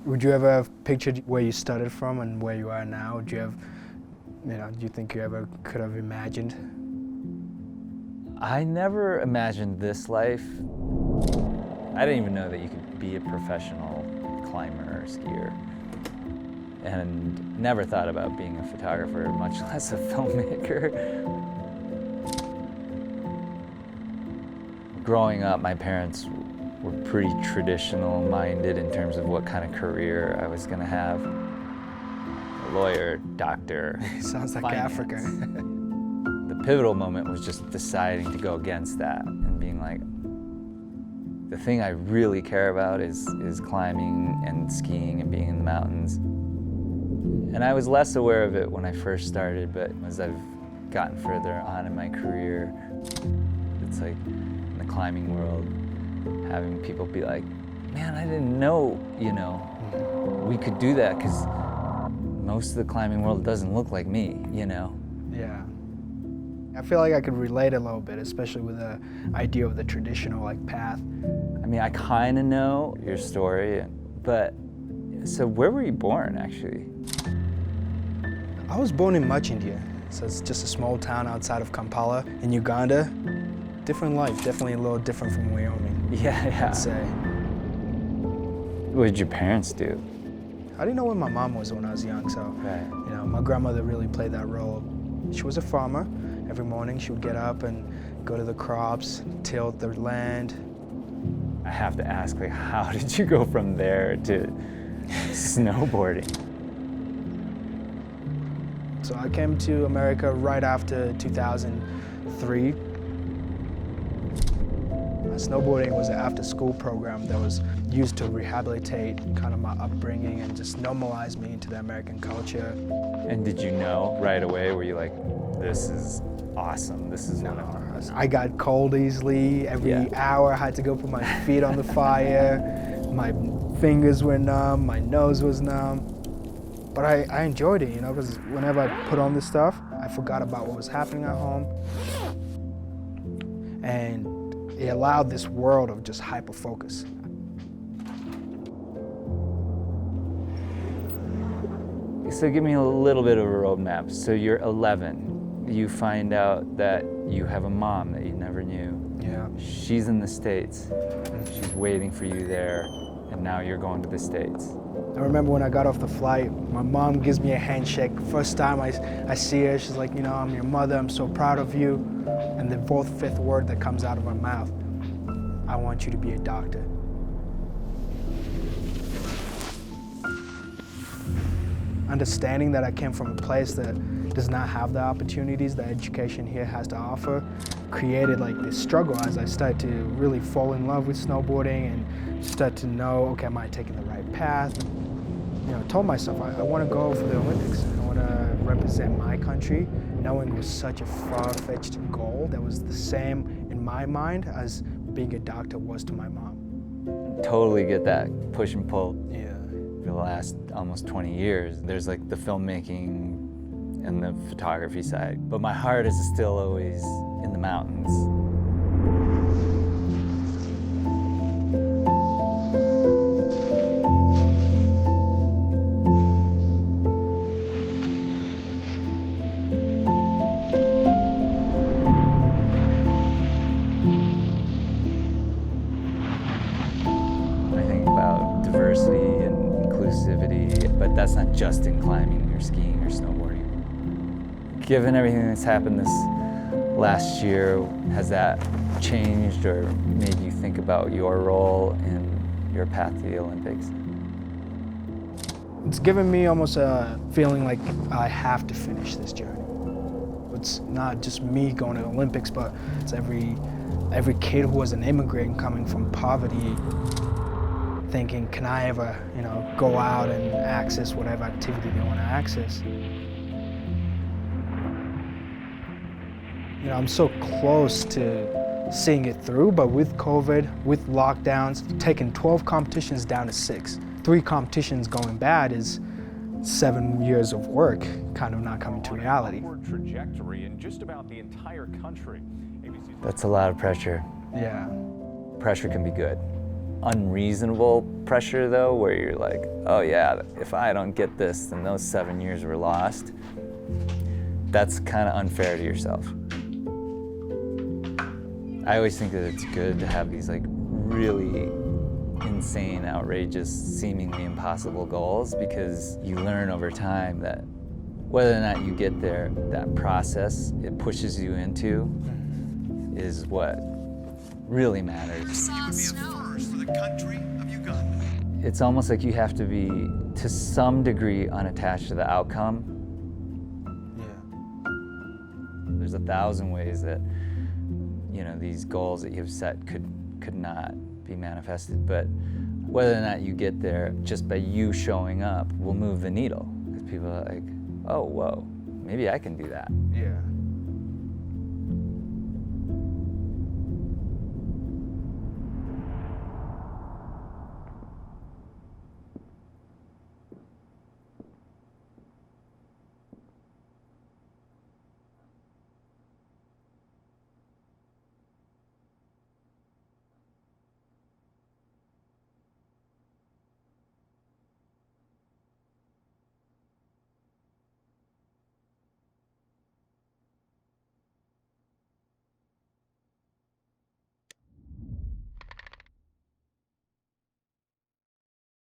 Would you ever have pictured where you started from and where you are now? Do you have, do you think you ever could have imagined? I never imagined this life. I didn't even know that you could be a professional climber or skier. And never thought about being a photographer, much less a filmmaker. Growing up, my parents were pretty traditional minded in terms of what kind of career I was gonna have. A lawyer, doctor, Sounds like finance. Africa. The pivotal moment was just deciding to go against that and being like, the thing I really care about is climbing and skiing and being in the mountains. And I was less aware of it when I first started, but as I've gotten further on in my career, it's like in the climbing world, having people be like, man, I didn't know, we could do that, because most of the climbing world doesn't look like me, Yeah. I feel like I could relate a little bit, especially with the idea of the traditional path. I mean, I kind of know your story, but so where were you born, actually? I was born in Much, India. So it's just a small town outside of Kampala in Uganda. Different life, definitely a little different from Wyoming. Yeah. I'd say. What did your parents do? I didn't know where my mom was when I was young, so Right. my grandmother really played that role. She was a farmer. Every morning she would get up and go to the crops, till the land. I have to ask, how did you go from there to snowboarding? So I came to America right after 2003. Snowboarding was an after-school program that was used to rehabilitate kind of my upbringing and just normalize me into the American culture. And did you know right away, were you like, this is awesome, this is what I want? I got cold easily. Every hour I had to go put my feet on the fire. My fingers were numb, my nose was numb. But I enjoyed it, because whenever I put on this stuff, I forgot about what was happening at home. And it allowed this world of just hyper-focus. So give me a little bit of a roadmap. So you're 11. You find out that you have a mom that you never knew. Yeah. She's in the States. She's waiting for you there, and now you're going to the States. I remember when I got off the flight, my mom gives me a handshake. First time I see her, she's like, I'm your mother, I'm so proud of you. And the fifth word that comes out of her mouth, I want you to be a doctor. Understanding that I came from a place that does not have the opportunities that education here has to offer created this struggle as I started to really fall in love with snowboarding and start to know, okay, am I taking the right path? I told myself I want to go for the Olympics. I want to represent my country, knowing it was such a far-fetched goal that was the same in my mind as being a doctor was to my mom. Totally get that push and pull. Yeah. For the last almost 20 years, there's the filmmaking and the photography side, but my heart is still always in the mountains. Diversity and inclusivity, but that's not just in climbing or skiing or snowboarding. Given everything that's happened this last year, has that changed or made you think about your role in your path to the Olympics? It's given me almost a feeling like I have to finish this journey. It's not just me going to the Olympics, but it's every kid who was an immigrant coming from poverty thinking, can I ever, go out and access whatever activity they want to access? I'm so close to seeing it through, but with COVID, with lockdowns, taking 12 competitions down to 6. 3 competitions going bad is 7 years of work kind of not coming to reality. Trajectory in just about the entire country. That's a lot of pressure. Yeah. Pressure can be good. unreasonable pressure though, where you're like, oh yeah, if I don't get this, then those 7 years were lost. That's kind of unfair to yourself. I always think that it's good to have these like really insane, outrageous, seemingly impossible goals, because you learn over time that whether or not you get there, that process it pushes you into is what really matters. You would be a first for the country of Uganda. It's almost like you have to be, to some degree, unattached to the outcome. Yeah. There's 1,000 ways that, you know, these goals that you've set could not be manifested, but whether or not you get there just by you showing up will move the needle, because people are like, oh, whoa, maybe I can do that. Yeah.